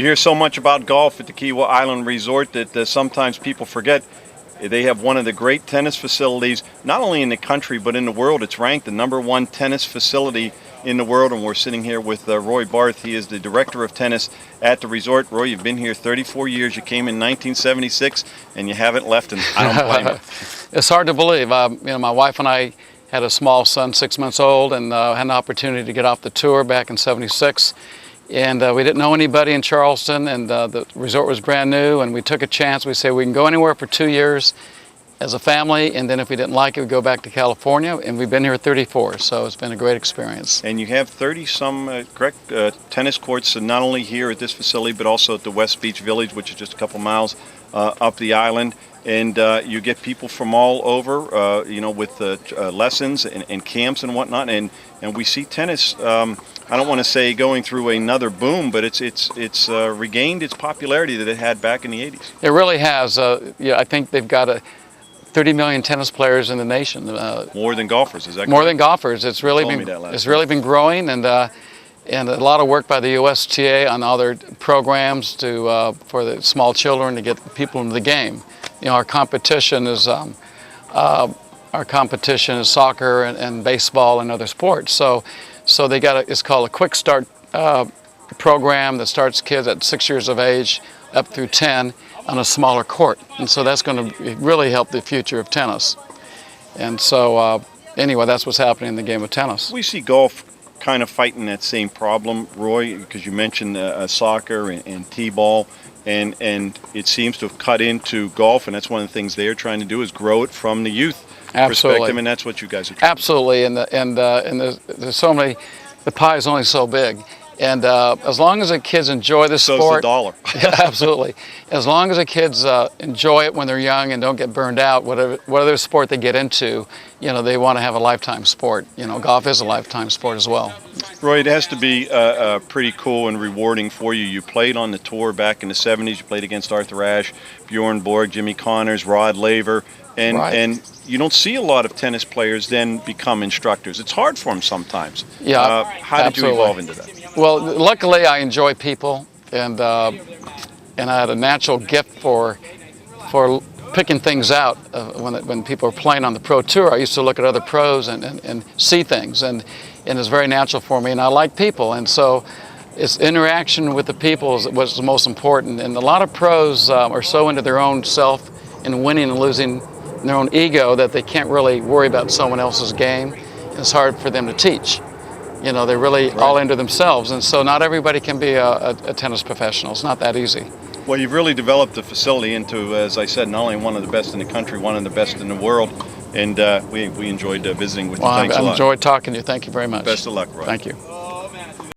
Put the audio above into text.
You hear so much about golf at the Kiawah Island Resort that sometimes people forget they have one of the great tennis facilities, not only in the country but in the world. It's ranked the #1 tennis facility in the world, and we're sitting here with Roy Barth. He is the director of tennis at the resort. Roy, you've been here 34 years. You came in 1976, and you haven't left, and I don't blame you. It's hard to believe. My wife and I had a small son, 6 months old, and had an opportunity to get off the tour back in '76. And we didn't know anybody in Charleston, and the resort was brand new, and we took a chance. We said we can go anywhere for 2 years as a family, and then if we didn't like it, we'd go back to California, and we've been here 34, so it's been a great experience. And you have 30-some tennis courts, not only here at this facility, but also at the West Beach Village, which is just a couple miles up the island. And you get people from all over, with lessons and camps and whatnot. And we see tennis, I don't want to say going through another boom, but it's regained its popularity that it had back in the 80s. It really has. I think they've got 30 million tennis players in the nation. More than golfers, is that correct? More than golfers. It's really been growing, and a lot of work by the USTA on other programs for the small children to get people into the game. Our competition is soccer and baseball and other sports. So they it's called a Quick Start program that starts kids at 6 years of age up through 10 on a smaller court, and so that's going to really help the future of tennis. And so anyway, that's what's happening in the game of tennis. We see golf kind of fighting that same problem, Roy, because you mentioned soccer and t-ball. And it seems to have cut into golf, and that's one of the things they're trying to do is grow it from the youth perspective, and that's what you guys are trying Absolutely, to do. And there's so many, the pie is only so big. And as long as the kids enjoy the sport. So's the dollar. Yeah, absolutely. As long as the kids enjoy it when they're young and don't get burned out, whatever sport they get into, they want to have a lifetime sport. Golf is a lifetime sport as well. Roy, it has to be pretty cool and rewarding for you. You played on the tour back in the 70s. You played against Arthur Ashe, Bjorn Borg, Jimmy Connors, Rod Laver. And you don't see a lot of tennis players then become instructors. It's hard for them sometimes. Yeah, how did you evolve into that? Well, luckily I enjoy people, and I had a natural gift for picking things out. When people are playing on the pro tour, I used to look at other pros and see things, and it's very natural for me. And I like people, and so it's interaction with the people was the most important. And a lot of pros are so into their own self and winning and losing, their own ego, that they can't really worry about someone else's game. And it's hard for them to teach. They're really all into themselves, and so not everybody can be a tennis professional. It's not that easy. Well, you've really developed the facility into, as I said, not only one of the best in the country, one of the best in the world, and we enjoyed visiting with you. Thanks a lot. I enjoyed talking to you. Thank you very much. Best of luck, Roy. Thank you.